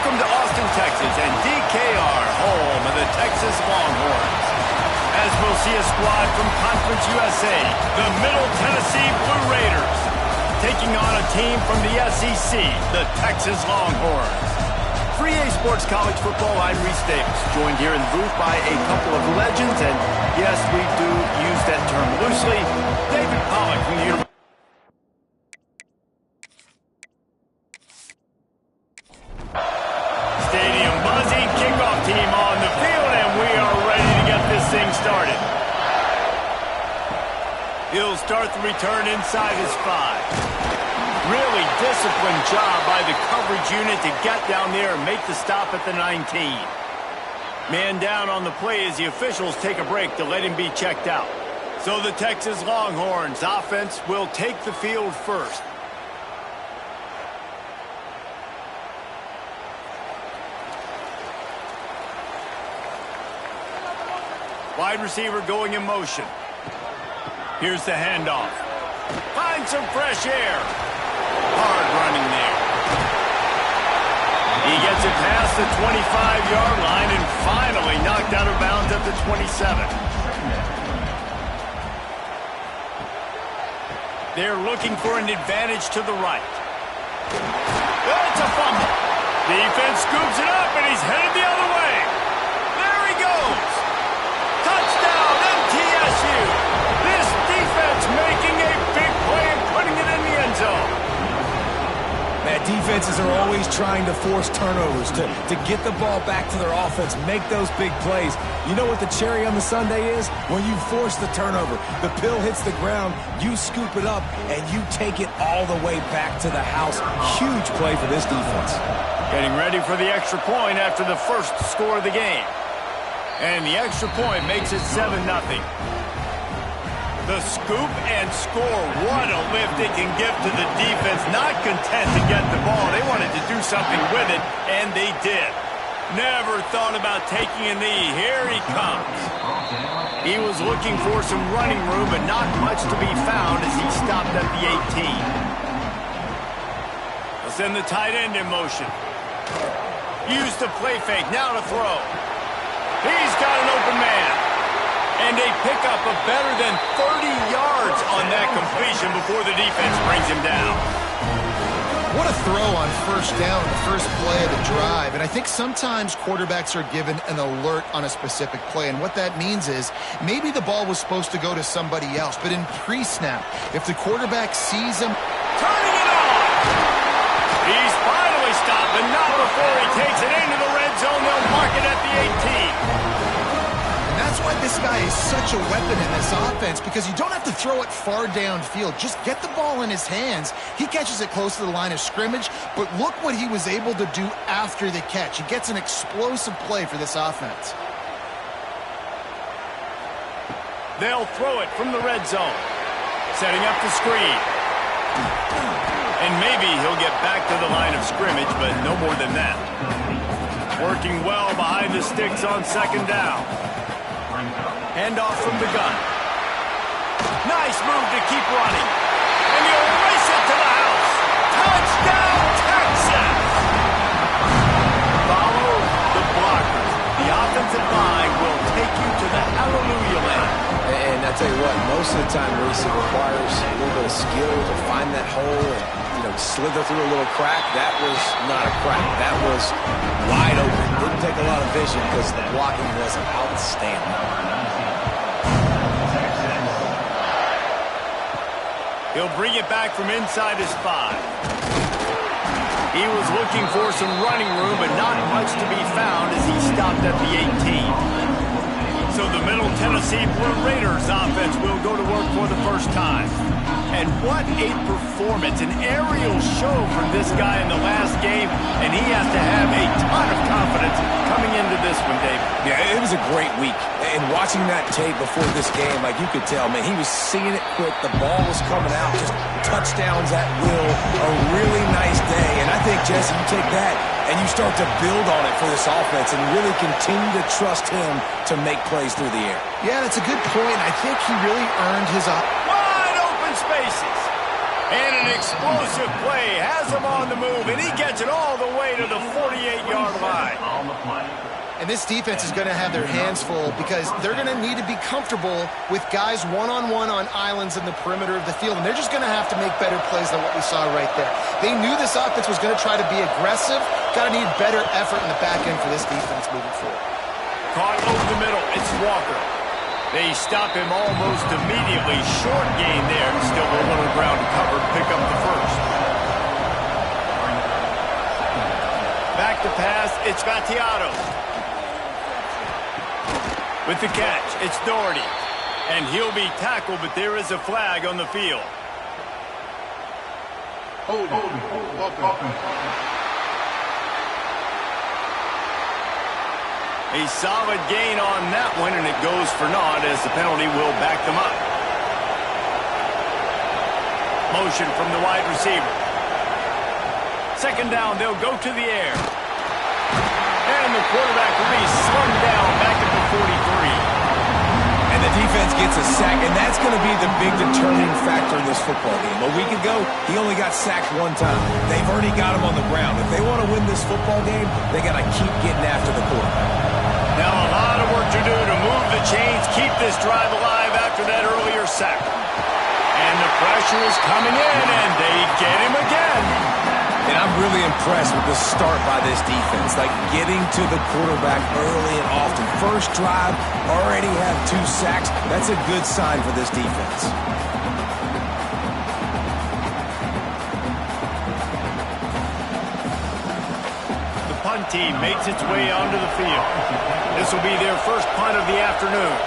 Welcome to Austin, Texas, and DKR, home of the Texas Longhorns. As we'll see a squad from Conference USA, the Middle Tennessee Blue Raiders, taking on a team from the SEC, the Texas Longhorns. 3A Sports College Football, I'm Reese Davis, joined here in the booth by a couple of legends, and yes, we do use that term loosely. David Pollack from the University. Stadium buzzing, kickoff team on the field, and we are ready to get this thing started. He'll start the return inside his 5. Really disciplined job by the coverage unit to get down there and make the stop at the 19. Man down on the play as the officials take a break to let him be checked out. So the Texas Longhorns offense will take the field first. Wide receiver going in motion. Here's the handoff. Find some fresh air. Hard running there. He gets it past the 25-yard line and finally knocked out of bounds at the 27. They're looking for an advantage to the right. It's a fumble. Defense scoops it up and he's headed the other way. There he goes. Touchdown, MTSU. This defense making a big play and putting it in the end zone. That defenses are always trying to force turnovers, to get the ball back to their offense, make those big plays. You know what the cherry on the sundae is? When you force the turnover, the pill hits the ground, you scoop it up, and you take it all the way back to the house. Huge play for this defense. Getting ready for the extra point after the first score of the game. And the extra point makes it 7-0. The scoop and score. What a lift it can give to the defense. Not content to get the ball. They wanted to do something with it, and they did. Never thought about taking a knee. Here he comes. He was looking for some running room, but not much to be found as he stopped at the 18. They'll send the tight end in motion. Use the play fake. Now to throw. He's got an open man. And they pick up a better than 30 yards on that completion before the defense brings him down. What a throw on first down, the first play of the drive. And I think sometimes quarterbacks are given an alert on a specific play. And what that means is maybe the ball was supposed to go to somebody else. But in pre-snap, if the quarterback sees him... Turning it on! He's finally stopped, but not before he takes it into the red zone. They'll mark it at the 18. That's why this guy is such a weapon in this offense, because you don't have to throw it far downfield. Just get the ball in his hands. He catches it close to the line of scrimmage, but look what he was able to do after the catch. He gets an explosive play for this offense. They'll throw it from the red zone. Setting up the screen. And maybe he'll get back to the line of scrimmage, but no more than that. Working well behind the sticks on second down. Handoff from the gun. Nice move to keep running. And he'll race it to the house. Touchdown, Texas! Follow the blockers. The offensive line will take you to the hallelujah land. And I tell you what, most of the time, Reese, it requires a little bit of skill to find that hole and, slither through a little crack. That was not a crack. That was wide open. Didn't take a lot of vision because the blocking was outstanding. He'll bring it back from inside his 5. He was looking for some running room, but not much to be found as he stopped at the 18. So the Middle Tennessee Blue Raiders offense will go to work for the first time. And what a performance, an aerial show from this guy in the last game, and he has to have a ton of confidence coming into this one, David. Yeah, it was a great week. And watching that tape before this game, like you could tell, man, he was seeing it quick. The ball was coming out, just touchdowns at will. A really nice day. And I think, Jesse, you take that and you start to build on it for this offense and really continue to trust him to make plays through the air. Yeah, that's a good point. I think he really earned his... Wide open spaces. And an explosive play has him on the move, and he gets it all the way to the 48-yard wide. And this defense is going to have their hands full because they're going to need to be comfortable with guys one-on-one on islands in the perimeter of the field. And they're just going to have to make better plays than what we saw right there. They knew this offense was going to try to be aggressive. Got to need better effort in the back end for this defense moving forward. Caught over the middle. It's Walker. They stop him almost immediately. Short gain there. Still a little ground to cover to pick up the first. Back to pass. It's Vattiato. With the catch, it's Doherty. And he'll be tackled, but there is a flag on the field. A solid gain on that one, and it goes for naught as the penalty will back them up. Motion from the wide receiver. Second down, they'll go to the air. And the quarterback will be slung down back at the 43. And the defense gets a sack, and that's going to be the big determining factor in this football game. A week ago, he only got sacked one time. They've already got him on the ground. If they want to win this football game, they got to keep getting after the quarterback. Now a lot of work to do to move the chains, keep this drive alive after that earlier sack. And the pressure is coming in, and they get him again. And I'm really impressed with the start by this defense, like getting to the quarterback early and often. First drive, already have 2 sacks. That's a good sign for this defense. The punt team makes its way onto the field. This will be their first punt of the afternoon.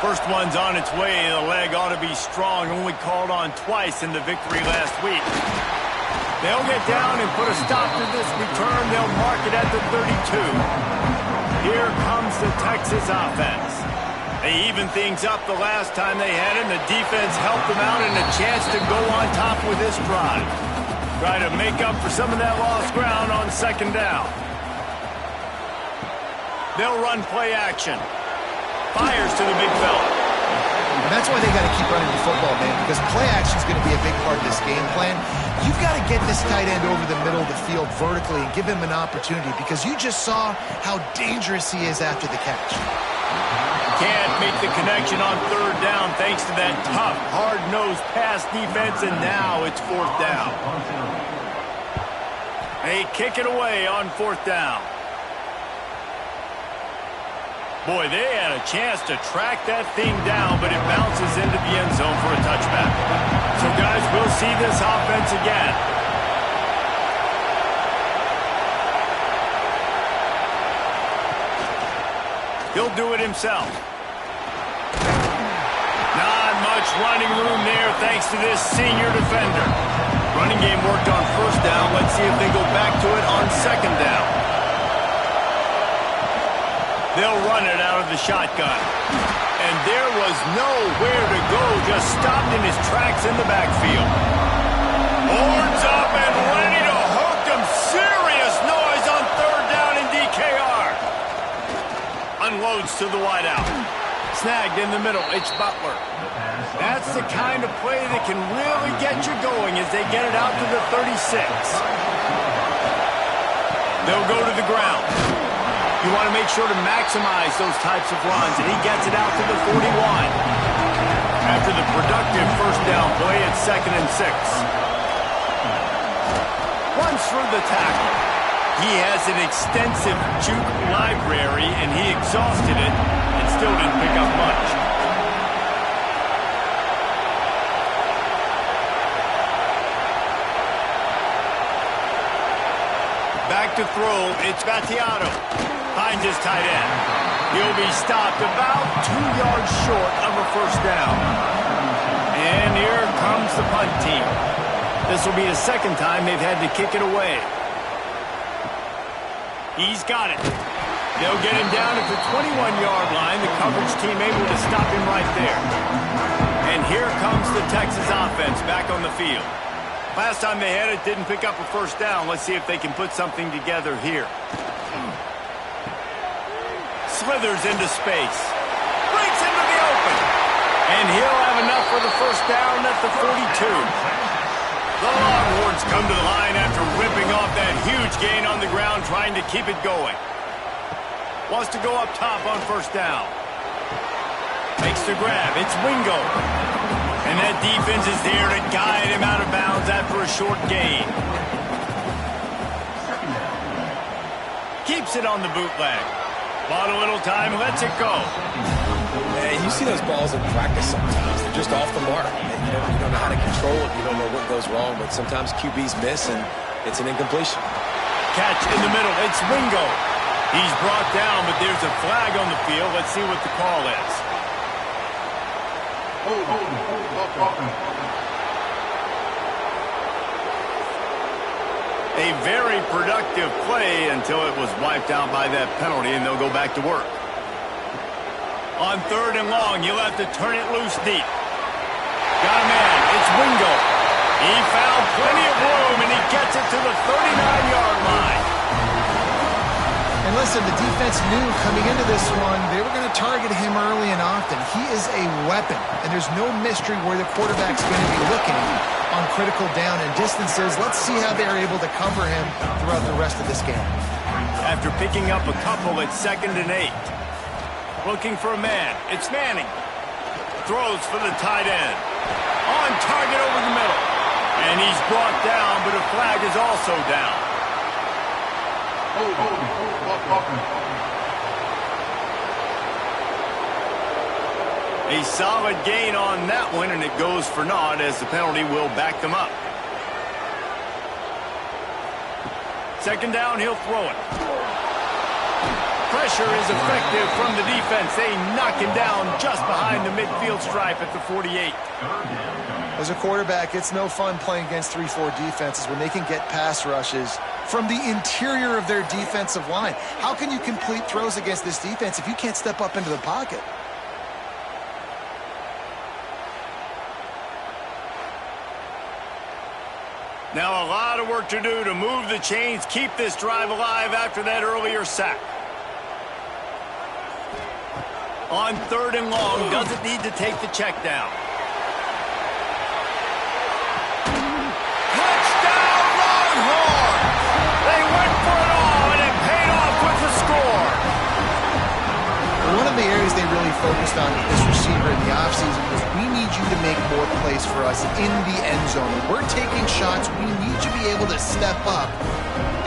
First one's on its way. The leg ought to be strong. Only called on twice in the victory last week. They'll get down and put a stop to this return. They'll mark it at the 32. Here comes the Texas offense. They evened things up the last time they had it, and the defense helped them out and a chance to go on top with this drive. Try to make up for some of that lost ground on second down. They'll run play action. Fires to the big fella. And that's why they got to keep running the football, man, because play action is going to be a big part of this game plan. You've got to get this tight end over the middle of the field vertically and give him an opportunity because you just saw how dangerous he is after the catch. Can't make the connection on third down thanks to that tough, hard-nosed pass defense, and now it's fourth down. They kick it away on fourth down. Boy, they had a chance to track that thing down, but it bounces into the end zone for a touchback. So, guys, we'll see this offense again. He'll do it himself. Not much running room there thanks to this senior defender. Running game worked on first down. Let's see if they go back to it on second down. They'll run it out of the shotgun. And there was nowhere to go, just stopped in his tracks in the backfield. Horns up and ready to hook him. Serious noise on third down in DKR. Unloads to the wideout. Snagged in the middle. It's Butler. That's the kind of play that can really get you going as they get it out to the 36. They'll go to the ground. You want to make sure to maximize those types of runs, and he gets it out to the 41. After the productive first down play, it's 2nd and 6. Runs through the tackle. He has an extensive juke library, and he exhausted it and still didn't pick up much. Back to throw, it's Vattiato. Finds his tight end. He'll be stopped about 2 yards short of a first down. And here comes the punt team. This will be the second time they've had to kick it away. He's got it. They'll get him down at the 21-yard line. The coverage team able to stop him right there. And here comes the Texas offense back on the field. Last time they had it, didn't pick up a first down. Let's see if they can put something together here. Slithers into space. Breaks into the open. And he'll have enough for the first down at the 42. The Longhorns come to the line after ripping off that huge Huge gain on the ground, trying to keep it going. Wants to go up top on first down. Makes the grab. It's Wingo. And that defense is there to guide him out of bounds after a short gain. Keeps it on the bootleg. Bought a little time, lets it go. Man, you see those balls in practice sometimes. They're just off the mark. You don't know how to control it. You don't know what goes wrong, but sometimes QBs miss, and it's an incompletion. Catch in the middle. It's Wingo. He's brought down, but there's a flag on the field. Let's see what the call is. A very productive play until it was wiped out by that penalty, and they'll go back to work. On third and long, you'll have to turn it loose deep. Got a man. It's Wingo. He found plenty of room, and he gets it to the 39-yard line. And listen, the defense knew coming into this one, they were going to target him early and often. He is a weapon, and there's no mystery where the quarterback's going to be looking on critical down and distances. Let's see how they're able to cover him throughout the rest of this game. After picking up a couple at 2nd and 8. Looking for a man. It's Manning. Throws for the tight end. On target over the middle. And he's brought down, but a flag is also down. A solid gain on that one, and it goes for naught as the penalty will back them up. 2nd down, he'll throw it. Pressure is effective from the defense. They knock him down just behind the midfield stripe at the 48. As a quarterback, it's no fun playing against 3-4 defenses when they can get pass rushes from the interior of their defensive line. How can you complete throws against this defense if you can't step up into the pocket? Now a lot of work to do to move the chains, keep this drive alive after that earlier sack. On 3rd and long, doesn't need to take the check down. Touchdown, Longhorns! They went for it all, and it paid off with the score. One of the areas they really focused on with this receiver in the offseason was, we need you to make more plays for us in the end zone. When we're taking shots, we need you to be able to step up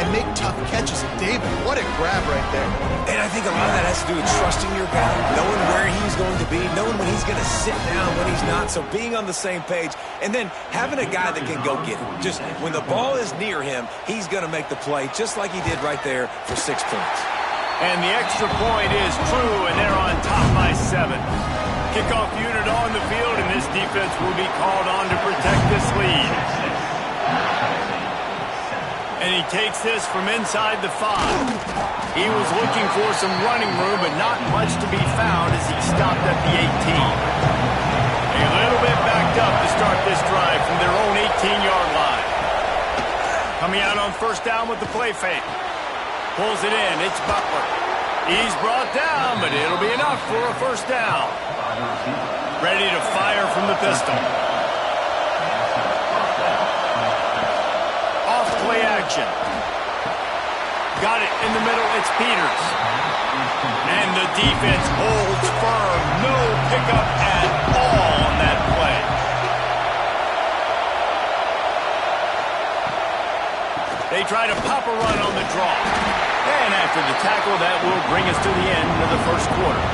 and make tough catches. And David, what a grab right there. And I think a lot of that has to do with trusting your guy, knowing where he's going to be, knowing when he's going to sit down, when he's not, so being on the same page, and then having a guy that can go get it. Just when the ball is near him, he's going to make the play, just like he did right there for 6 points. And the extra point is true, and they're on top by 7. Kickoff unit on the field, and this defense will be called on to protect this lead. And he takes this from inside the 5. He was looking for some running room, but not much to be found as he stopped at the 18. A little bit backed up to start this drive from their own 18-yard line. Coming out on first down with the play fake. Pulls it in. It's Butler. He's brought down, but it'll be enough for a first down. Ready to fire from the pistol. Off-play action. Got it in the middle. It's Peters. And the defense holds firm. No pickup at all on that play. They try to pop a run on the draw. And after the tackle, that will bring us to the end of the first quarter.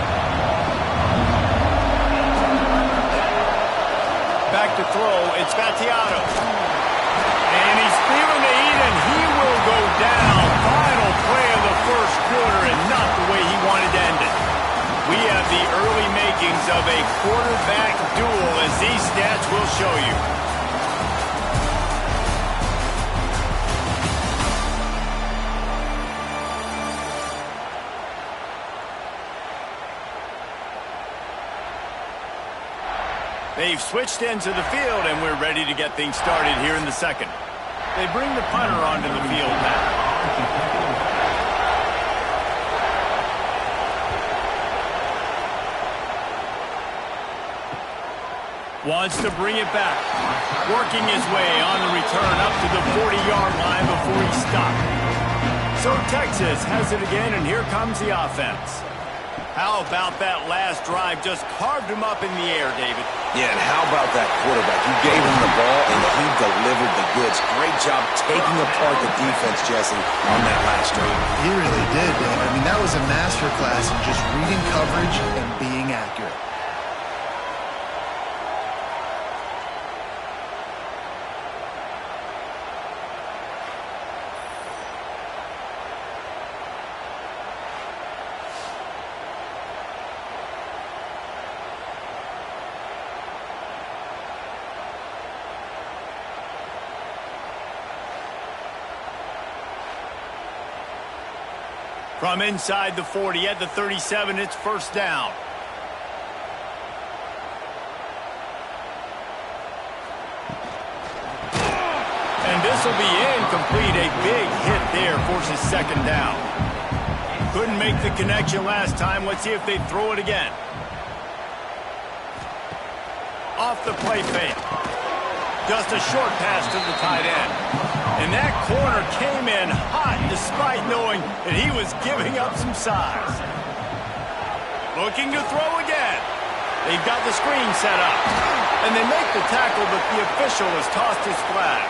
Back to throw, it's Battiato. And he's feeling the heat, and he will go down. Final play of the first quarter, and not the way he wanted to end it. We have the early makings of a quarterback duel, as these stats will show you. They've switched into the field, and we're ready to get things started here in the second. They bring the punter onto the field now. Wants to bring it back. Working his way on the return up to the 40-yard line before he stopped. So Texas has it again, and here comes the offense. How about that last drive? Just carved him up in the air, David. Yeah, and how about that quarterback? You gave him the ball, and he delivered the goods. Great job taking apart the defense, Jesse, on that last drive. He really did, Dave. I mean, that was a masterclass in just reading coverage and being accurate. From inside the 40 at the 37, it's first down. And this will be incomplete. A big hit there forces second down. Couldn't make the connection last time. Let's see if they throw it again. Off the play fake. Just a short pass to the tight end. And that corner came in hot despite knowing that he was giving up some size. Looking to throw again. They've got the screen set up. And they make the tackle, but the official has tossed his flag.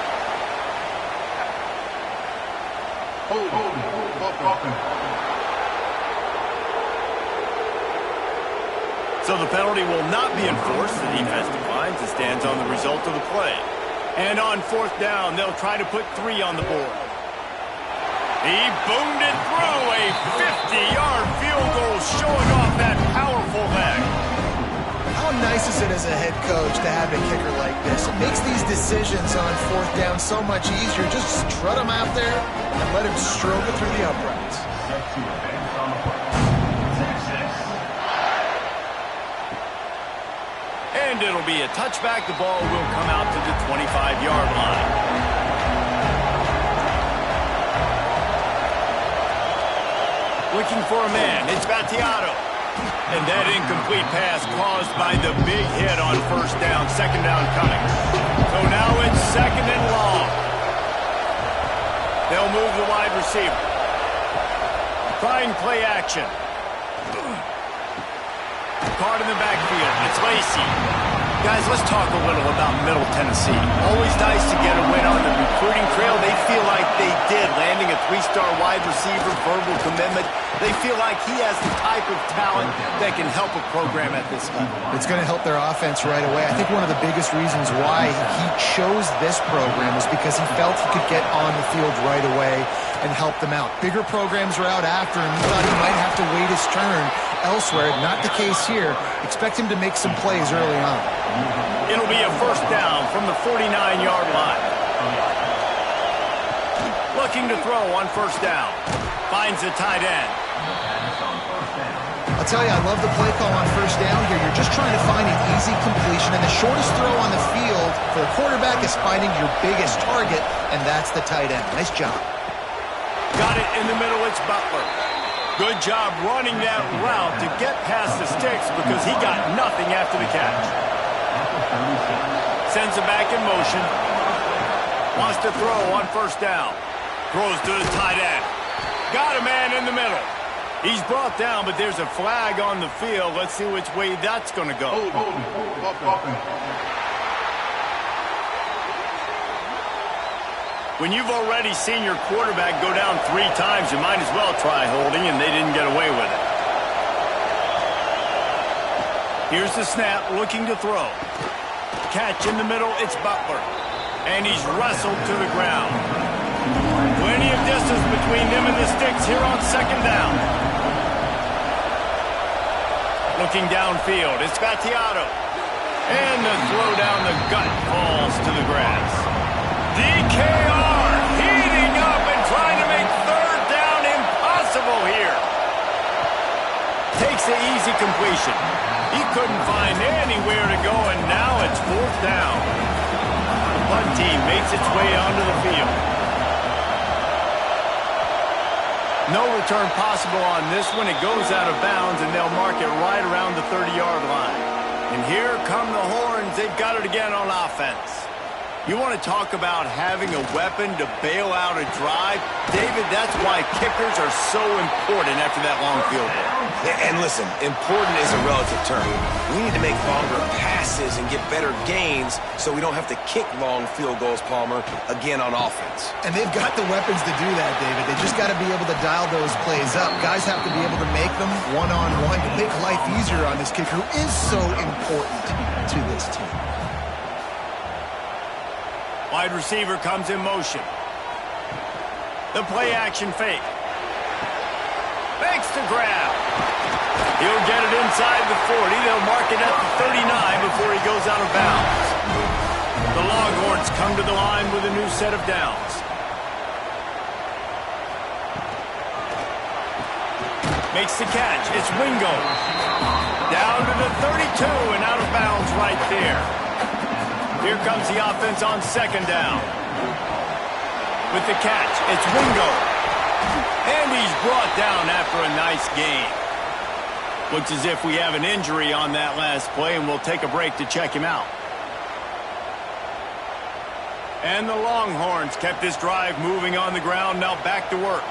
So the penalty will not be enforced. The defense declines and stands on the result of the play. And on fourth down, they'll try to put 3 on the board. He boomed it through. A 50-yard field goal showing off that powerful leg. How nice is it as a head coach to have a kicker like this? It makes these decisions on fourth down so much easier. Just strut him out there and let him stroke it through the uprights. And it'll be a touchback. The ball will come out to the 25-yard line. Looking for a man. It's Battiato. And that incomplete pass caused by the big hit on first down. Second down coming. So now it's second and long. They'll move the wide receiver. Trying play action. Caught in the backfield. It's Lacy. Guys, let's talk a little about Middle Tennessee. Always nice to get a win on the recruiting trail. They feel like they did, landing a 3-star wide receiver, verbal commitment. They feel like he has the type of talent that can help a program at this level. It's going to help their offense right away. I think one of the biggest reasons why he chose this program is because he felt he could get on the field right away and help them out. Bigger programs are out after him. He thought he might have to wait his turn elsewhere. Not the case here. Expect him to make some plays early on. It'll be a first down from the 49-yard line. Looking to throw on first down. Finds the tight end. I'll tell you, I love the play call on first down here. You're just trying to find an easy completion, and the shortest throw on the field for the quarterback is finding your biggest target, and that's the tight end. Nice job. Got it in the middle. It's Butler. Good job running that route to get past the sticks because he got nothing after the catch. Sends it back in motion. Wants to throw on first down. Throws to the tight end. Got a man in the middle. He's brought down, but there's a flag on the field. Let's see which way that's going to go. When you've already seen your quarterback go down 3 times, you might as well try holding, and they didn't get away with it. Here's the snap, looking to throw. Catch in the middle, it's Butler. And he's wrestled to the ground. Plenty of distance between them and the sticks here on second down. Looking downfield, it's Battiato. And the throw down the gut falls to the grass. DKR heating up and trying to make third down impossible here. Takes the easy completion. He couldn't find anywhere to go, and now it's fourth down. The punt team makes its way onto the field. No return possible on this one. It goes out of bounds, and they'll mark it right around the 30-yard line. And here come the horns. They've got it again on offense. You want to talk about having a weapon to bail out a drive? David, that's why kickers are so important after that long field goal. And listen, important is a relative term. We need to make longer passes and get better gains so we don't have to kick long field goals, Palmer, again on offense. And they've got the weapons to do that, David. They just got to be able to dial those plays up. Guys have to be able to make them one-on-one to make life easier on this kicker who is so important to this team. Wide receiver comes in motion. The play action fake. Makes the grab. He'll get it inside the 40. They'll mark it at the 39 before he goes out of bounds. The Longhorns come to the line with a new set of downs. Makes the catch. It's Wingo. Down to the 32 and out of bounds right there. Here comes the offense on second down. With the catch, it's Wingo. And he's brought down after a nice gain. Looks as if we have an injury on that last play, and we'll take a break to check him out. And the Longhorns kept this drive moving on the ground, now back to work.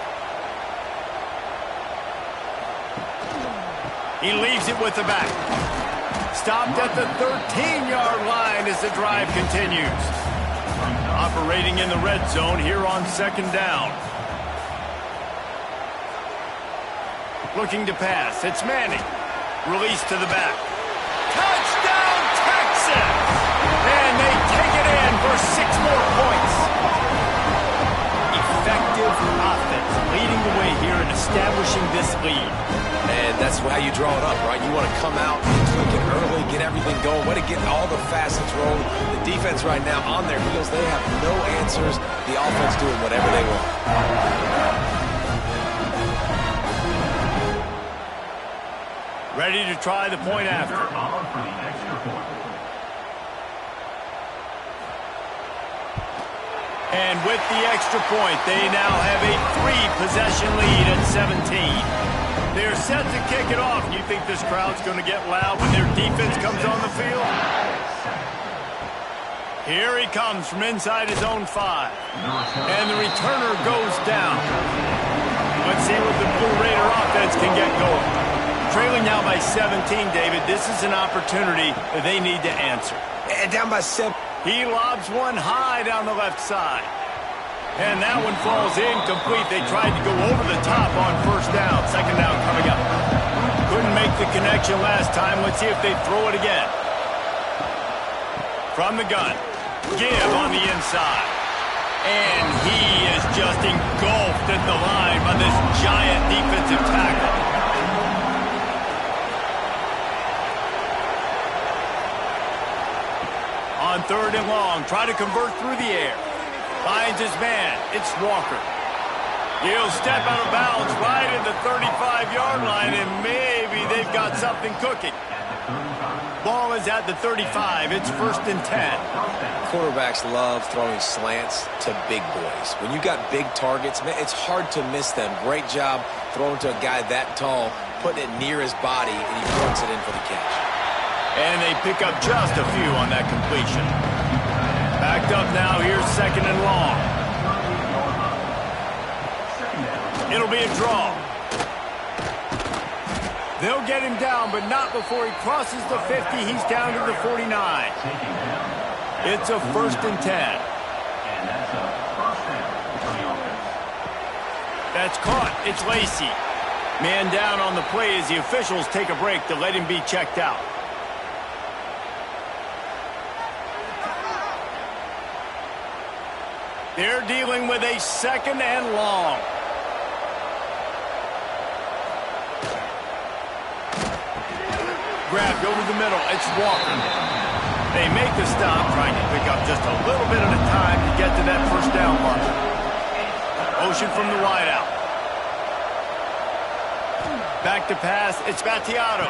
He leaves it with the back. Stopped at the 13-yard line as the drive continues. Operating in the red zone here on second down. Looking to pass. It's Manning. Release to the back. Touchdown, Texas! And they take it in for 6 more points. Effective offense leading the way here and establishing this lead. And that's how you draw it up, right? You want to come out, click it early, get everything going, way to get all the facets rolling. The defense right now on their heels, they have no answers. The offense doing whatever they want. Ready to try the point after. And with the extra point, they now have a 3-possession lead at 17. They're set to kick it off. You think this crowd's going to get loud when their defense comes on the field? Here he comes from inside his own 5. And the returner goes down. Let's see what the Blue Raider offense can get going. Trailing now by 17, David. This is an opportunity that they need to answer. And down by 7. He lobs one high down the left side. And that one falls incomplete. They tried to go over the top on first down. Second down coming up. Couldn't make the connection last time. Let's see if they throw it again. From the gun. Give on the inside. And he is just engulfed at the line by this giant defensive tackle. On third and long, try to convert through the air. Finds his man. It's Walker. He'll step out of bounds right at the 35-yard line, and maybe they've got something cooking. Ball is at the 35. It's 1st and 10. Quarterbacks love throwing slants to big boys. When you got big targets, man, it's hard to miss them. Great job throwing to a guy that tall, putting it near his body, and he puts it in for the catch. And they pick up just a few on that completion. Backed up now, here's second and long. It'll be a draw. They'll get him down, but not before he crosses the 50. He's down to the 49. It's a 1st and 10. That's caught. It's Lacey. Man down on the play as the officials take a break to let him be checked out. They're dealing with a 2nd and long. Grabbed over the middle. It's Walker. They make the stop, trying to pick up just a little bit at a time to get to that first down mark. Motion from the wideout. Back to pass. It's Battiato.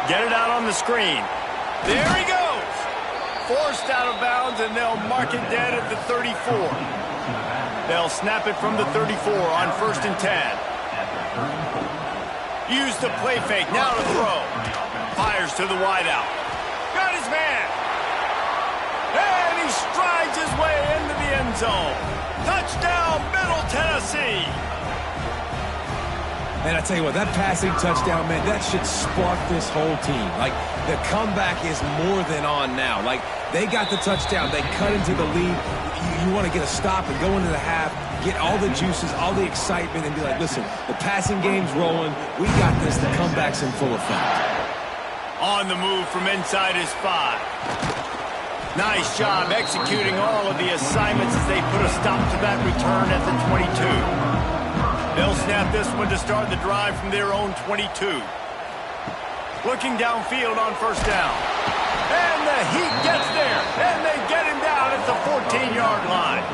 Get it out on the screen. There he goes. Forced out of bounds, and they'll mark it dead at the 34. They'll snap it from the 34 on 1st and 10. Use the play fake. Now to throw. Fires to the wideout. Got his man. And he he strides his way into the end zone. Touchdown, Middle Tennessee. And I tell you what, that passing touchdown, man, that should spark this whole team. Like, the comeback is more than on now. Like, they got the touchdown. They cut into the lead. You want to get a stop and go into the half, get all the juices, all the excitement, and be like, listen, the passing game's rolling. We got this. The comeback's in full effect. On the move from inside his 5. Nice job executing all of the assignments as they put a stop to that return at the 22. They'll snap this one to start the drive from their own 22. Looking downfield on first down. And the Heat gets there. And they get him down at the 14-yard line.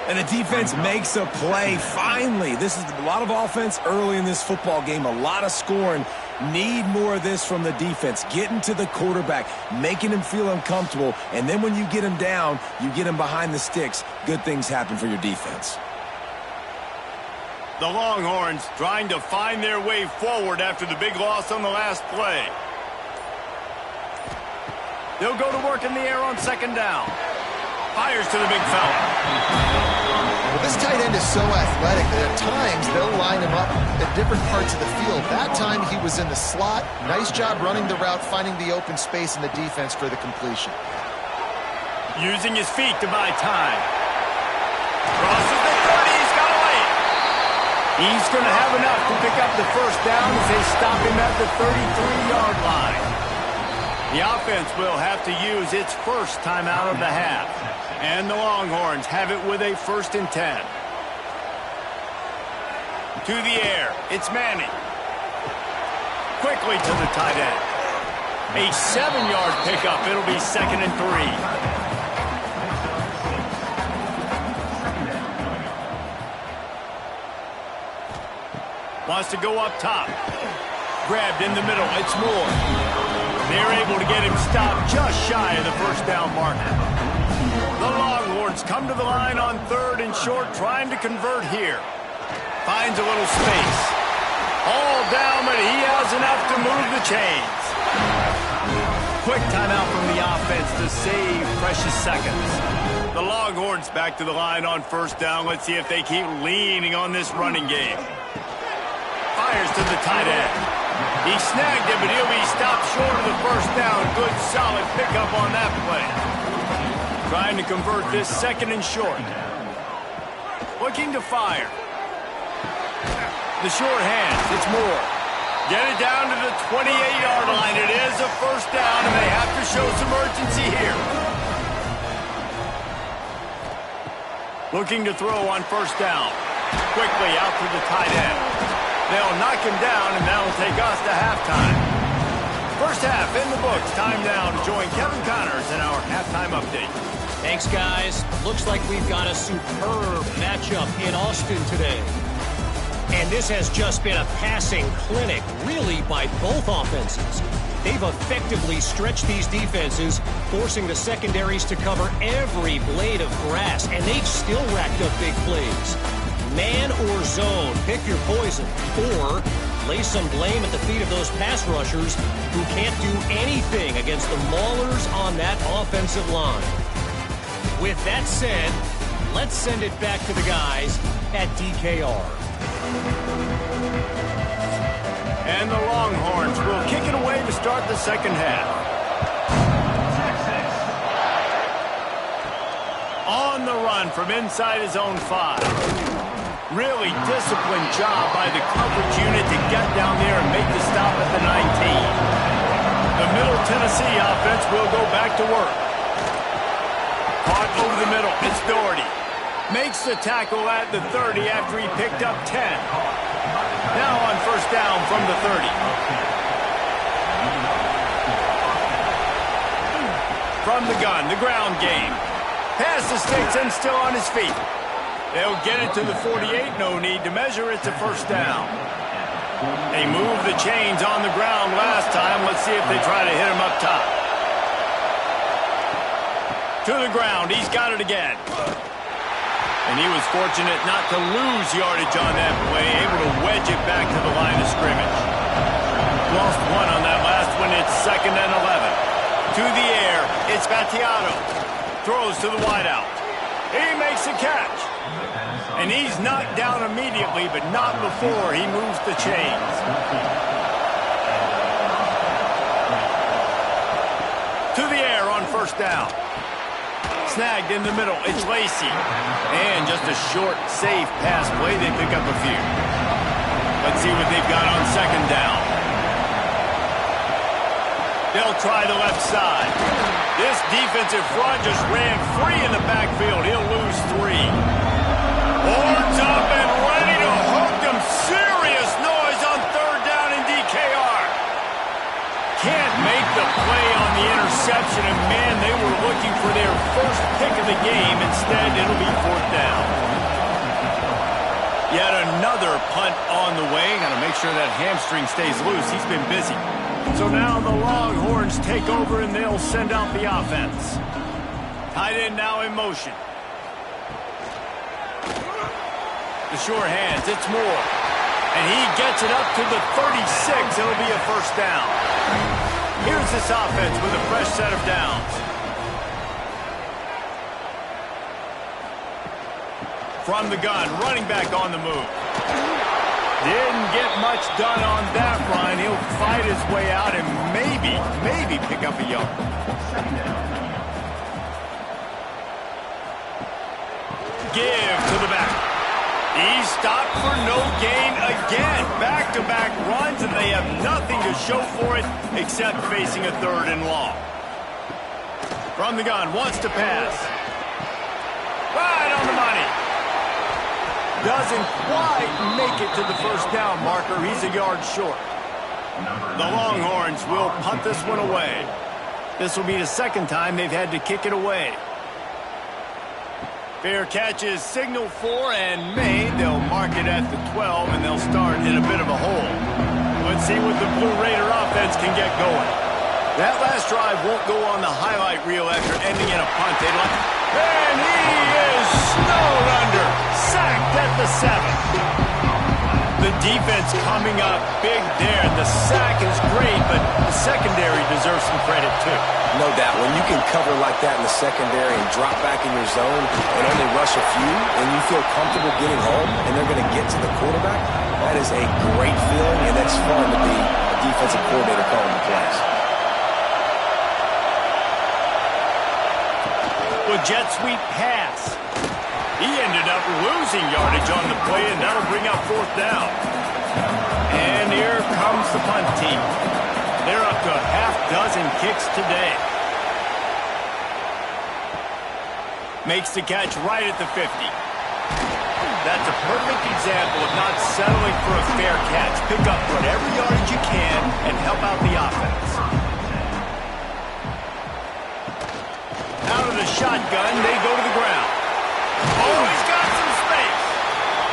And the defense makes a play, finally. This is a lot of offense early in this football game, a lot of scoring. Need more of this from the defense. Getting to the quarterback, making him feel uncomfortable, and then when you get him down, you get him behind the sticks. Good things happen for your defense. The Longhorns trying to find their way forward after the big loss on the last play. They'll go to work in the air on second down. Fires to the big fella. Well, this tight end is so athletic that at times they'll line him up at different parts of the field. That time he was in the slot. Nice job running the route, finding the open space in the defense for the completion. Using his feet to buy time. Crosses the 30. He's got away. He's going to have enough to pick up the first down as they stop him at the 33-yard line. The offense will have to use its first timeout of the half. And the Longhorns have it with a 1st and 10. To the air, it's Manning. Quickly to the tight end. A 7-yard pickup. It'll be 2nd and 3. Wants to go up top. Grabbed in the middle. It's Moore. They're able to get him stopped just shy of the first down marker. The Longhorns come to the line on 3rd and short, trying to convert here. Finds a little space. All down, but he has enough to move the chains. Quick timeout from the offense to save precious seconds. The Longhorns back to the line on 1st down. Let's see if they keep leaning on this running game. Fires to the tight end. He snagged it, but he'll be stopped short of the first down. Good, solid pickup on that play. Trying to convert this 2nd and short. Looking to fire. The short hands. It's Moore. Get it down to the 28-yard line. It is a first down, and they have to show some urgency here. Looking to throw on first down. Quickly out to the tight end. They'll knock him down, and that'll take us to halftime. First half in the books. Time now to join Kevin Connors in our halftime update. Thanks, guys. Looks like we've got a superb matchup in Austin today. And this has just been a passing clinic, really, by both offenses. They've effectively stretched these defenses, forcing the secondaries to cover every blade of grass, and they've still racked up big plays. Man or zone, pick your poison. Or lay some blame at the feet of those pass rushers who can't do anything against the maulers on that offensive line. With that said, let's send it back to the guys at DKR. And the Longhorns will kick it away to start the second half. On the run from inside his own 5. Really disciplined job by the coverage unit to get down there and make the stop at the 19. The Middle Tennessee offense will go back to work. Caught over the middle. It's Doherty. Makes the tackle at the 30 after he picked up 10. Now on first down from the 30. From the gun, the ground game. Pass the sticks and still on his feet. They'll get it to the 48. No need to measure. It's a first down. They moved the chains on the ground last time. Let's see if they try to hit him up top. To the ground. He's got it again. And he was fortunate not to lose yardage on that play. Able to wedge it back to the line of scrimmage. Lost one on that last one. It's 2nd and 11. To the air. It's Battiato. throws to the wideout. He makes the catch. And he's knocked down immediately, but not before he moves the chains. To the air on first down. Snagged in the middle. It's Lacy. And just a short, safe pass play. They pick up a few. Let's see what they've got on second down. They'll try the left side. This defensive front just ran free in the backfield. He'll lose 3. Horns up and ready to hook them. Serious noise on third down in DKR. Can't make the play on the interception, and man, they were looking for their first pick of the game. Instead, it'll be fourth down. Yet another punt on the way. Got to make sure that hamstring stays loose. He's been busy. So now the Longhorns take over, and they'll send out the offense. Tight end now in motion. The sure hands, it's Moore. And he gets it up to the 36. It'll be a first down. Here's this offense with a fresh set of downs. From the gun, running back on the move. Didn't get much done on that run. He'll fight his way out and maybe pick up a yard. Give to the back. He's stopped for no gain again. Back-to-back runs, and they have nothing to show for it except facing a third and long. From the gun, wants to pass. Right on the money. Doesn't quite make it to the first down marker. He's a yard short. The Longhorns will punt this one away. This will be the second time they've had to kick it away. Fair catch is signaled for and made. They'll mark it at the 12, and they'll start in a bit of a hole. Let's see what the Blue Raider offense can get going. That last drive won't go on the highlight reel after ending in a punt. And he is snowed under. Sacked at the 7. The defense coming up big there. The sack is great, but the secondary deserves some credit too. No doubt. When you can cover like that in the secondary and drop back in your zone and only rush a few, and you feel comfortable getting home and they're going to get to the quarterback, that is a great feeling, and that's fun to be a defensive coordinator calling the plays. Well, jet sweep pass. He ended up losing yardage on the play, and that'll bring up fourth down. And here comes the punt team. They're up to a half-dozen kicks today. Makes the catch right at the 50. That's a perfect example of not settling for a fair catch. Pick up whatever yardage you can and help out the offense. Out of the shotgun, they go to the ground. Oh, he's got some space.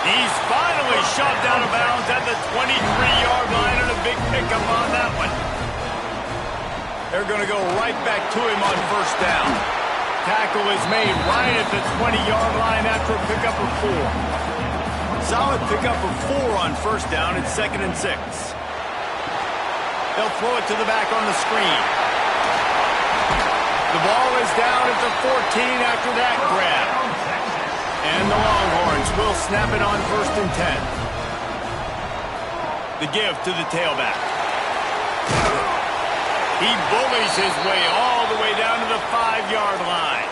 He's finally shoved out of bounds at the 23-yard line, and a big pickup on that one. They're going to go right back to him on first down. Tackle is made right at the 20-yard line after a pickup of 4. Solid pickup of 4 on first down. It's 2nd and 6. They'll throw it to the back on the screen. The ball is down at the 14 after that grab. And the Longhorns will snap it on 1st and 10. The give to the tailback. He bullies his way all the way down to the 5-yard line.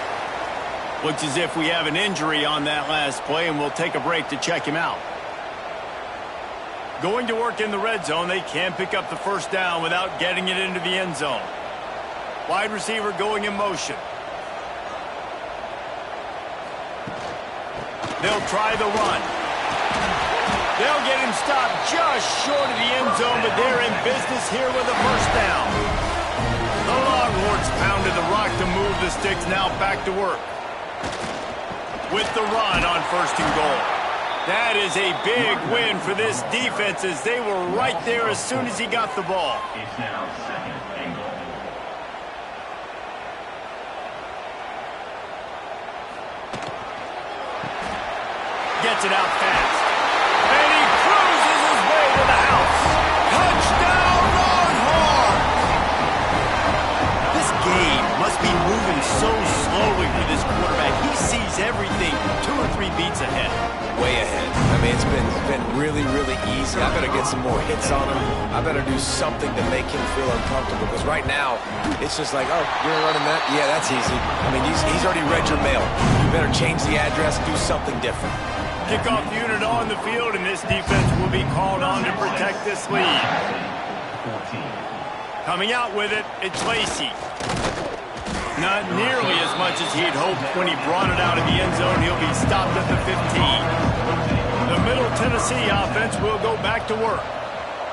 Looks as if we have an injury on that last play, and we'll take a break to check him out. Going to work in the red zone, they can pick up the first down without getting it into the end zone. Wide receiver going in motion. They'll try the run. They'll get him stopped just short of the end zone, but they're in business here with a first down. The Longhorns pounded the rock to move the sticks, now back to work. With the run on 1st and goal. That is a big win for this defense, as they were right there as soon as he got the ball. It's now 2nd and goal. Gets it out fast. And he cruises his way to the house. Touchdown, Longhorns! This game must be moving so slowly for this really, really easy. I better get some more hits on him. I better do something to make him feel uncomfortable, because right now, it's just like, oh, you're running that? Yeah, that's easy. I mean, he's already read your mail. You better change the address, do something different. Kickoff unit on the field, and this defense will be called on to protect this lead. Coming out with it, it's Lacey. Not nearly as much as he'd hoped when he brought it out of the end zone. He'll be stopped at the 15. The Middle Tennessee offense will go back to work.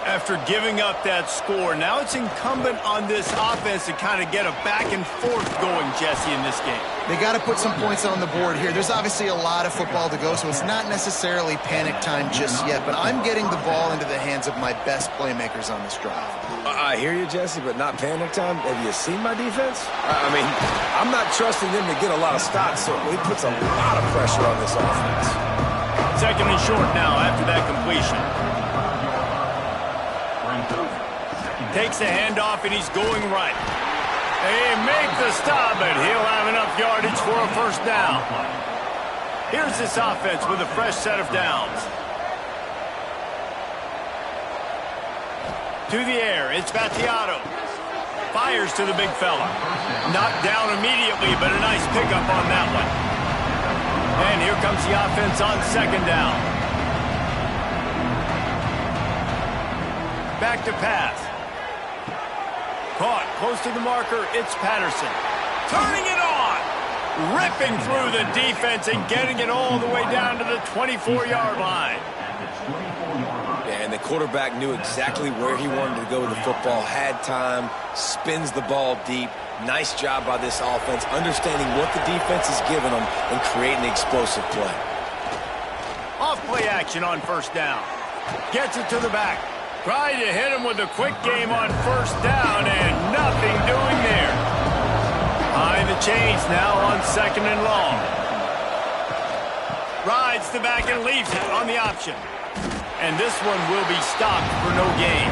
After giving up that score, now it's incumbent on this offense to kind of get a back and forth going, Jesse, in this game. They got to put some points on the board here. There's obviously a lot of football to go, so it's not necessarily panic time just yet, but I'm getting the ball into the hands of my best playmakers on this drive. I hear you, Jesse, but not panic time. Have you seen my defense? I mean, I'm not trusting them to get a lot of stops, so it puts a lot of pressure on this offense. Second and short now after that completion. Takes the handoff, and he's going right. They make the stop, but he'll have enough yardage for a first down. Here's this offense with a fresh set of downs. To the air, it's Battiato. Fires to the big fella. Knocked down immediately, but a nice pickup on that one. And here comes the offense on second down. Back to pass. Caught close to the marker, it's Patterson. Turning it on! Ripping through the defense and getting it all the way down to the 24-yard line. Yeah, and the quarterback knew exactly where he wanted to go with the football, had time, spins the ball deep. Nice job by this offense, understanding what the defense is giving them and creating explosive play. Off play action on first down. Gets it to the back. Tried to hit him with a quick game on first down, and nothing doing there. Behind the chains now on second and long. Rides the back and leaves it on the option. And this one will be stopped for no gain.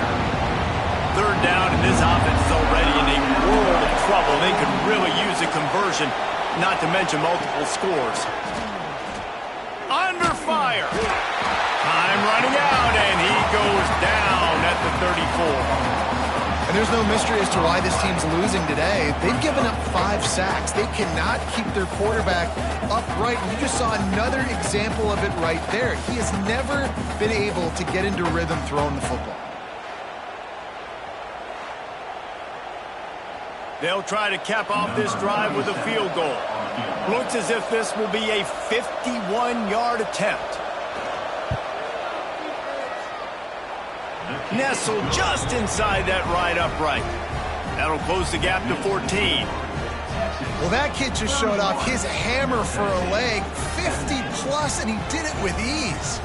Third down, and this offense is already in a world of trouble. They could really use a conversion, not to mention multiple scores. Under fire. Time running out, and he goes down at the 34. And there's no mystery as to why this team's losing today. They've given up 5 sacks. They cannot keep their quarterback upright. You just saw another example of it right there. He has never been able to get into rhythm throwing the football. They'll try to cap off this drive with a field goal. Looks as if this will be a 51-yard attempt. Nestled just inside that right upright. That'll close the gap to 14. Well, that kid just showed off his hammer for a leg, 50-plus, and he did it with ease.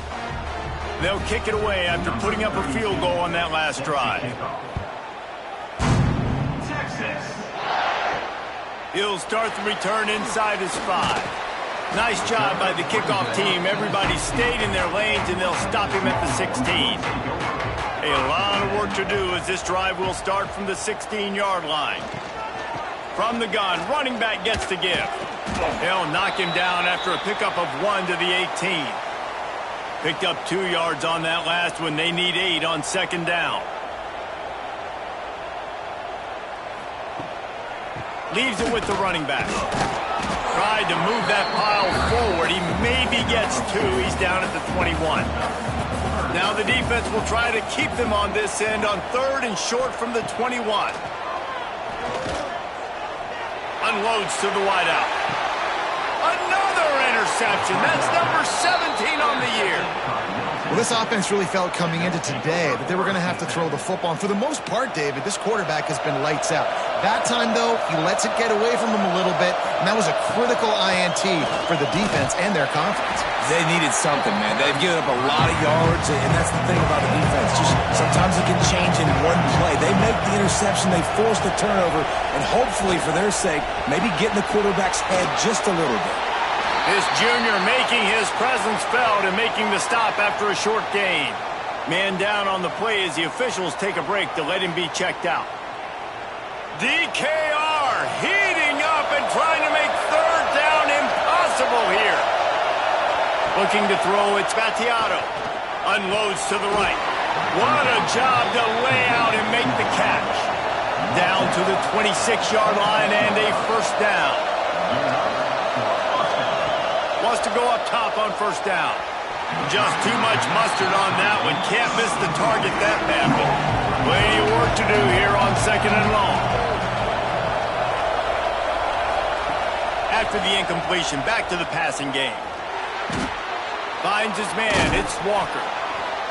They'll kick it away after putting up a field goal on that last drive. He'll start the return inside his 5. Nice job by the kickoff team. Everybody stayed in their lanes, and they'll stop him at the 16. A lot of work to do as this drive will start from the 16-yard line. From the gun, running back gets the give. They'll knock him down after a pickup of 1 to the 18. Picked up 2 yards on that last one. They need 8 on second down. Leaves it with the running back. Tried to move that pile forward. He maybe gets 2. He's down at the 21. Now the defense will try to keep them on this end on third and short from the 21. Unloads to the wideout. Another interception. That's number 17 on the year. Well, this offense really felt coming into today that they were going to have to throw the football. And for the most part, David, this quarterback has been lights out. That time, though, he lets it get away from him a little bit, and that was a critical INT for the defense and their confidence. They needed something, man. They've given up a lot of yards, and that's the thing about the defense. Just sometimes it can change in one play. They make the interception, they force the turnover, and hopefully, for their sake, maybe get in the quarterback's head just a little bit. This junior making his presence felt and making the stop after a short gain. Man down on the play as the officials take a break to let him be checked out. DKR heating up and trying to make third down impossible here. Looking to throw, it's Battiato. Unloads to the right. What a job to lay out and make the catch. Down to the 26-yard line and a first down. Wants to go up top on first down. Just too much mustard on that one. Can't miss the target that badly. Plenty of work to do here on second and long. After the incompletion, back to the passing game. Finds his man. It's Walker.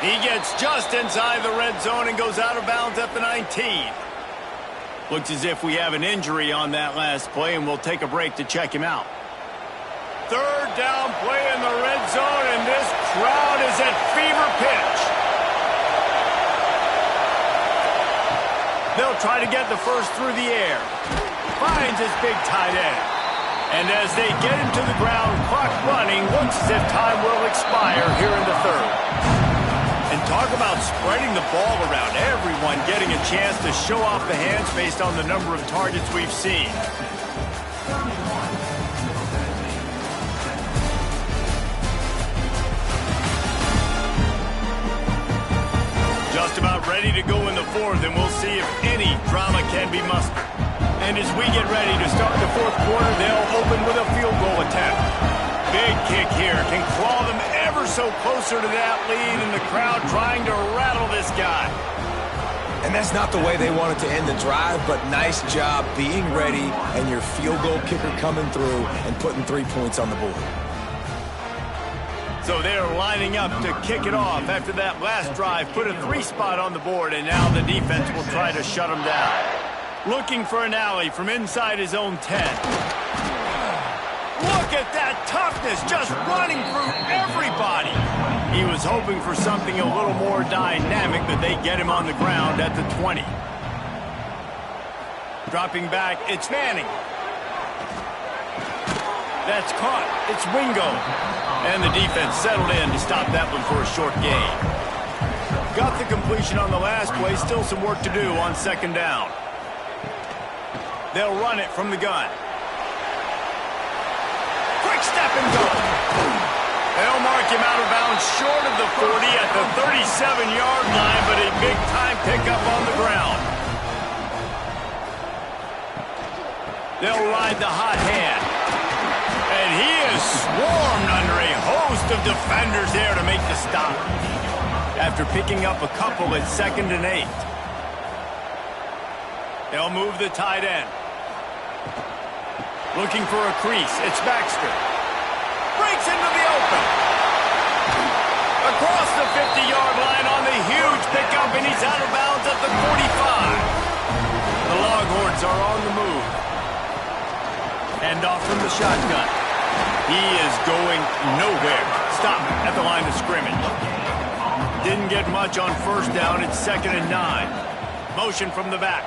He gets just inside the red zone and goes out of bounds at the 19. Looks as if we have an injury on that last play, and we'll take a break to check him out. Third down play in the red zone, and this crowd is at fever pitch. They'll try to get the first through the air. Finds his big tight end. And as they get him to the ground, clock running, looks as if time will expire here in the third. And talk about spreading the ball around. Everyone getting a chance to show off the hands based on the number of targets we've seen. Just about ready to go in the fourth, and we'll see if any drama can be mustered. And as we get ready to start the fourth quarter, they'll open with a field goal attempt. Big kick here can claw them ever so closer to that lead, and the crowd trying to rattle this guy. And that's not the way they wanted to end the drive, but nice job being ready and your field goal kicker coming through and putting 3 points on the board. So they're lining up to kick it off after that last drive. Put a 3 spot on the board, and now the defense will try to shut them down. Looking for an alley from inside his own 10. Look at that toughness, just running through everybody. He was hoping for something a little more dynamic, but they get him on the ground at the 20. Dropping back, it's Manning. That's caught. It's Wingo. And the defense settled in to stop that one for a short gain. Got the completion on the last play. Still some work to do on second down. They'll run it from the gun. Quick step and go. They'll mark him out of bounds short of the 40 at the 37-yard line, but a big-time pickup on the ground. They'll ride the hot hand. And he is swarmed under a host of defenders there to make the stop. After picking up a couple at 2nd and 8. They'll move the tight end. Looking for a crease. It's Baxter. Breaks into the open. Across the 50-yard line on the huge pickup, and he's out of bounds at the 45. The Longhorns are on the move. Hand off from the shotgun. He is going nowhere. Stop at the line of scrimmage. Didn't get much on first down. It's 2nd and 9. Motion from the back.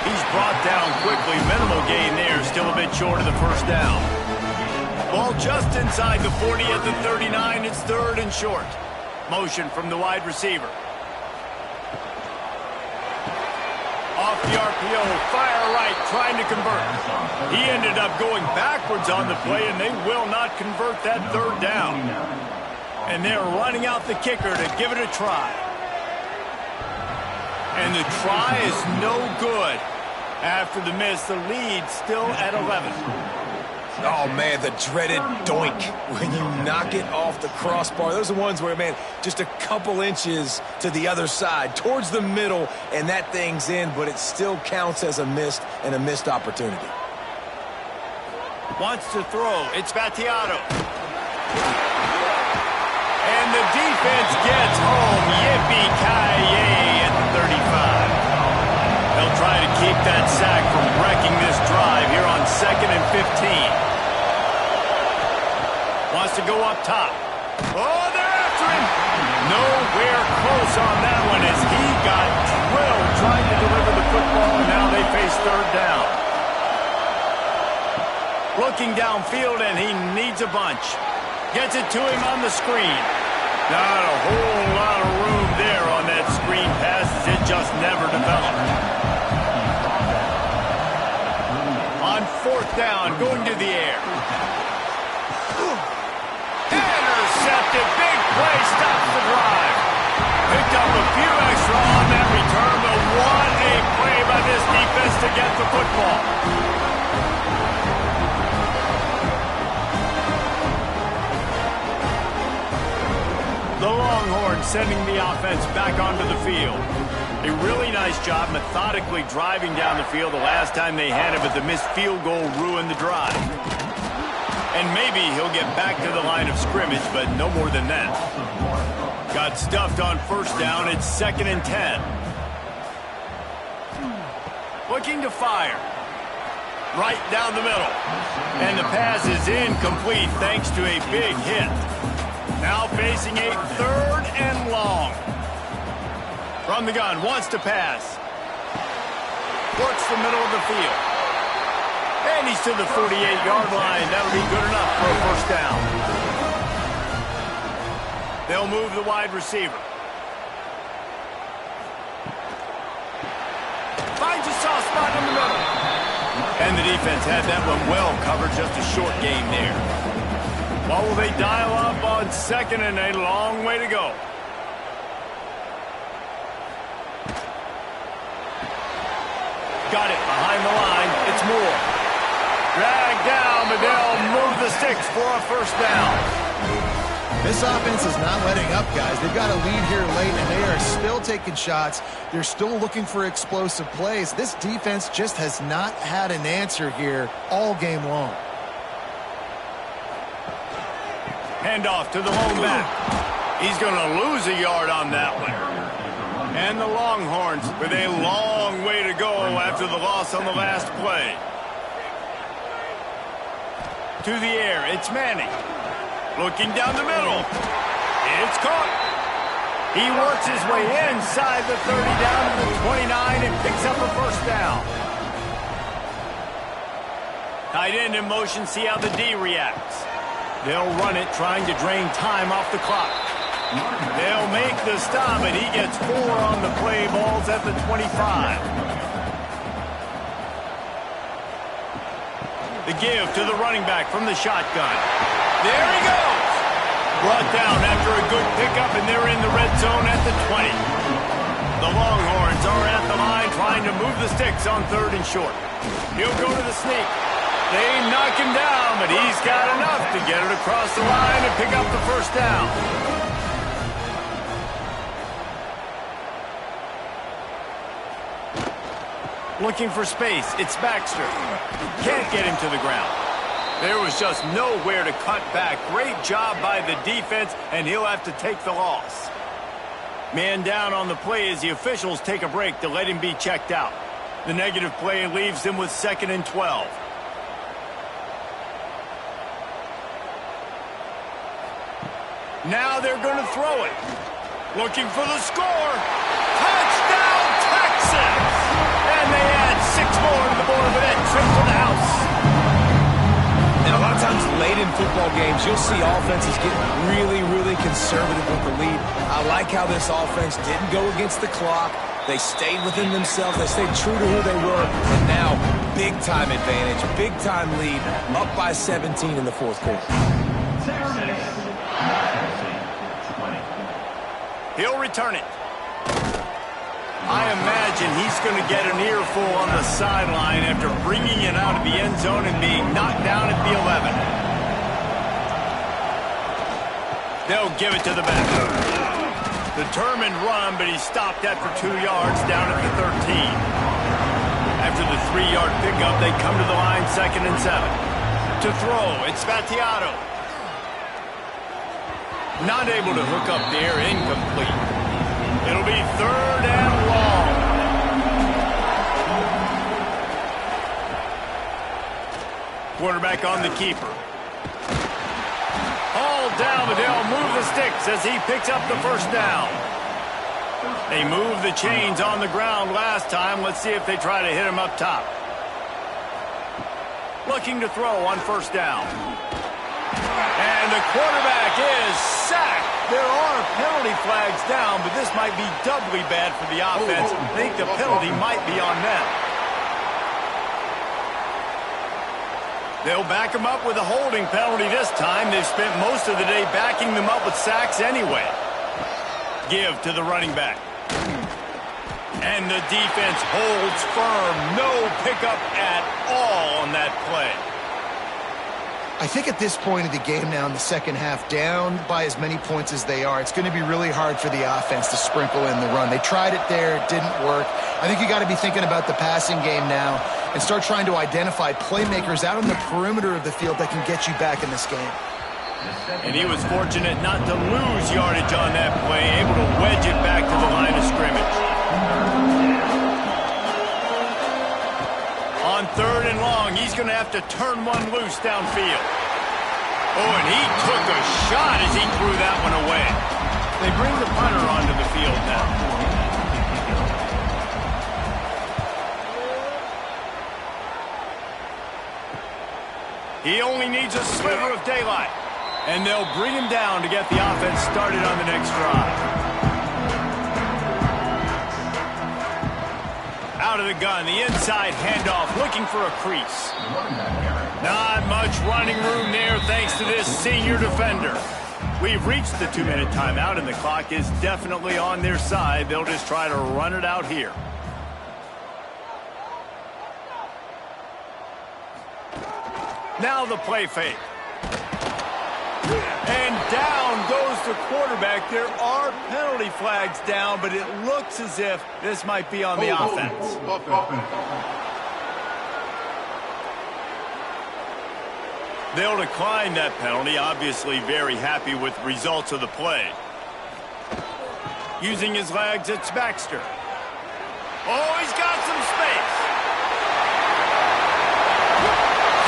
He's brought down quickly. Minimal gain there. Still a bit short of the first down. Ball just inside the 40 at the 39. It's 3rd and short. Motion from the wide receiver. Off the RPO, fire right, trying to convert. He ended up going backwards on the play, and they will not convert that 3rd down. And they're running out the kicker to give it a try. And the try is no good. After the miss, the lead still at 11. Oh, man, the dreaded doink when you knock it off the crossbar. Those are ones where, man, just a couple inches to the other side, towards the middle, and that thing's in, but it still counts as a missed opportunity. Wants to throw. It's Battiato. And the defense gets home. Yippee-ki-yay at the 35. They'll try to keep that sack from wrecking this drive here on 2nd and 15. Wants to go up top. Oh, they're after him. Nowhere close on that one as he got drilled trying to deliver the football, and now they face 3rd down. Looking downfield, and he needs a bunch. Gets it to him on the screen. Not a whole lot of room there on that screen pass as it just never developed. On 4th down, going to the air. a few extra on that return, but what a play by this defense to get the football. The Longhorns sending the offense back onto the field. A really nice job methodically driving down the field the last time they had it, but the missed field goal ruined the drive. And maybe he'll get back to the line of scrimmage, but no more than that. Got stuffed on first down. It's 2nd and 10. Looking to fire. Right down the middle. And the pass is incomplete thanks to a big hit. Now facing a 3rd and long. From the gun, wants to pass. Works the middle of the field. And he's to the 48-yard line. That'll be good enough for a first down. They'll move the wide receiver. Finds a soft spot in the middle. And the defense had that one well covered. Just a short gain there. What will they dial up on 2nd and a long way to go? Got it behind the line. It's Moore. Dragged down, but they'll move the sticks for a first down. This offense is not letting up, guys. They've got a lead here late, and they are still taking shots. They're still looking for explosive plays. This defense just has not had an answer here all game long. Handoff to the lone back. He's going to lose a yard on that one. And the Longhorns with a long way to go after the loss on the last play. To the air, it's Manning. Looking down the middle. It's caught. He works his way inside the 30 down to the 29 and picks up a first down. Tight end in motion, see how the D reacts. They'll run it, trying to drain time off the clock. They'll make the stop, and he gets 4 on the play. Balls at the 25. The give to the running back from the shotgun. There he goes. Brought down after a good pickup, and they're in the red zone at the 20. The Longhorns are at the line trying to move the sticks on 3rd and short. He'll go to the sneak. They knock him down, but he's got enough to get it across the line and pick up the first down. Looking for space. It's Baxter. Can't get him to the ground. There was just nowhere to cut back. Great job by the defense, and he'll have to take the loss. Man down on the play as the officials take a break to let him be checked out. The negative play leaves him with 2nd and 12. Now they're going to throw it. Looking for the score. Touchdown, Texas! And they add 6 more to the board with that trip to the house. And a lot of times late in football games, you'll see offenses get really, really conservative with the lead. I like how this offense didn't go against the clock. They stayed within themselves. They stayed true to who they were. And now, big-time advantage, big-time lead, up by 17 in the 4th quarter. He'll return it. I imagine he's going to get an earful on the sideline after bringing it out of the end zone and being knocked down at the 11. They'll give it to the back. Determined run, but he stopped after 2 yards down at the 13. After the 3-yard pickup, they come to the line 2nd and 7. To throw, it's Spatiato. Not able to hook up there, incomplete. It'll be 3rd and long. Quarterback on the keeper. All down, but they'll move the sticks as he picks up the first down. They moved the chains on the ground last time. Let's see if they try to hit him up top. Looking to throw on first down. And the quarterback is sacked. There are penalty flags down, but this might be doubly bad for the offense. I think the penalty might be on them. They'll back him up with a holding penalty this time. They've spent most of the day backing them up with sacks anyway. Give to the running back. And the defense holds firm. No pickup at all on that play. I think at this point of the game now in the second half, down by as many points as they are, it's going to be really hard for the offense to sprinkle in the run. They tried it there. It didn't work. I think you got to be thinking about the passing game now and start trying to identify playmakers out on the perimeter of the field that can get you back in this game. And he was fortunate not to lose yardage on that play, able to wedge it back to the line of scrimmage. On 3rd and long, he's going to have to turn one loose downfield. Oh, and he took a shot as he threw that one away. They bring the punter onto the field now. He only needs a sliver of daylight. And they'll bring him down to get the offense started on the next drive. Out of the gun, the inside handoff, looking for a crease. Not much running room there thanks to this senior defender. We've reached the 2-minute timeout, and the clock is definitely on their side. They'll just try to run it out here. Now the play fake. And down goes the quarterback. There are penalty flags down, but it looks as if this might be on the offense. They'll decline that penalty, obviously very happy with the results of the play. Using his legs, it's Baxter. Oh, he's got some space.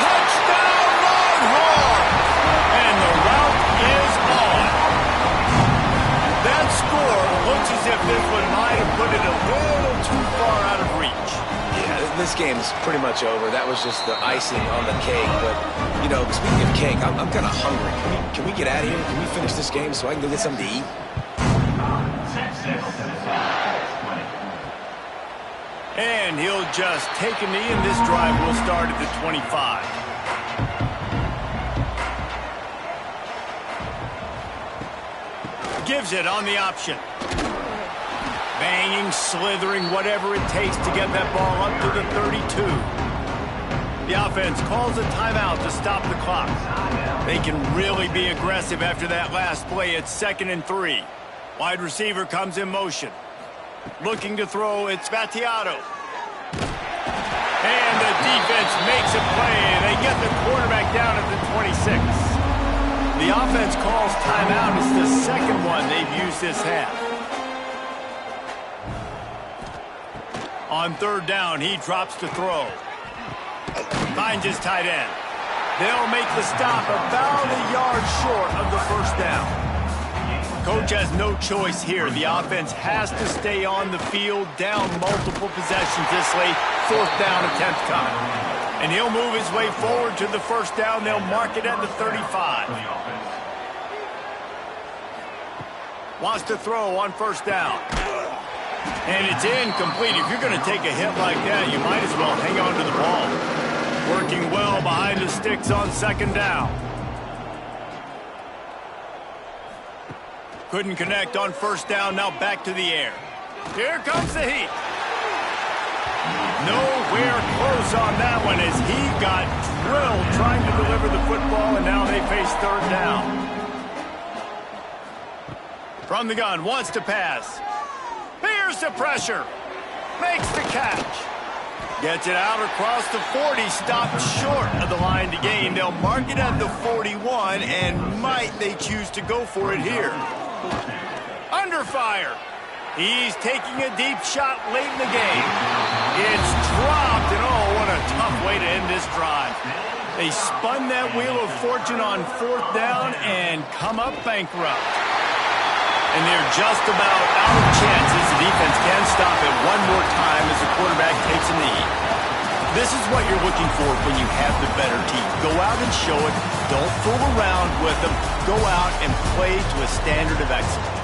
Touchdown, Longhorns! And the route is on. That score looks as if this one might have put it a little too far out of reach. Yeah, this game's pretty much over. That was just the icing on the cake. But, you know, speaking of cake, I'm kind of hungry. Can we get out of here? Can we finish this game so I can go get something to eat? And he'll just take a knee, and this drive will start at the 25. Gives it on the option. Banging, slithering, whatever it takes to get that ball up to the 32. The offense calls a timeout to stop the clock. They can really be aggressive after that last play. It's 2nd and 3. Wide receiver comes in motion. Looking to throw, it's Battiato. And the defense makes a play, and they get the quarterback down at the 26. The offense calls timeout. It's the second one they've used this half. On 3rd down, he drops to throw. Finds his tight end. They'll make the stop about a yard short of the 1st down. Coach has no choice here. The offense has to stay on the field, down multiple possessions this late. 4th down attempt coming. And he'll move his way forward to the 1st down. They'll mark it at the 35. Wants to throw on 1st down. And it's incomplete. If you're going to take a hit like that, you might as well hang on to the ball. Working well behind the sticks on 2nd down. Couldn't connect on 1st down. Now back to the air. Here comes the heat. Nowhere close on that one as he got drilled trying to deliver the football, and now they face 3rd down. From the gun, wants to pass. Here's the pressure. Makes the catch. Gets it out across the 40. Stopped short of the line to gain. They'll mark it at the 41, and might they choose to go for it here. Under fire. He's taking a deep shot late in the game. It's dropped, and oh, what a tough way to end this drive. They spun that wheel of fortune on 4th down and come up bankrupt. And they're just about out of chances. The defense can stop it one more time as the quarterback takes a knee. This is what you're looking for when you have the better team. Go out and show it. Don't fool around with them. Go out and play to a standard of excellence.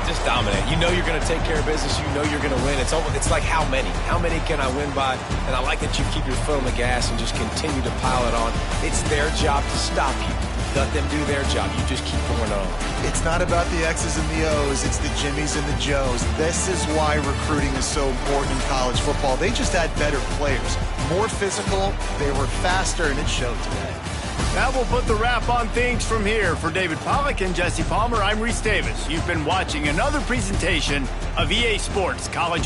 Just dominate. You know you're going to take care of business. You know you're going to win. It's like how many? How many can I win by? And I like that you keep your foot on the gas and just continue to pile it on. It's their job to stop you. Let them do their job. You just keep going on. It's not about the X's and the O's. It's the Jimmies and the Joes. This is why recruiting is so important in college football. They just had better players, more physical. They were faster, and it showed today. That will put the wrap on things from here. For David Pollack and Jesse Palmer, I'm Reese Davis. You've been watching another presentation of EA Sports College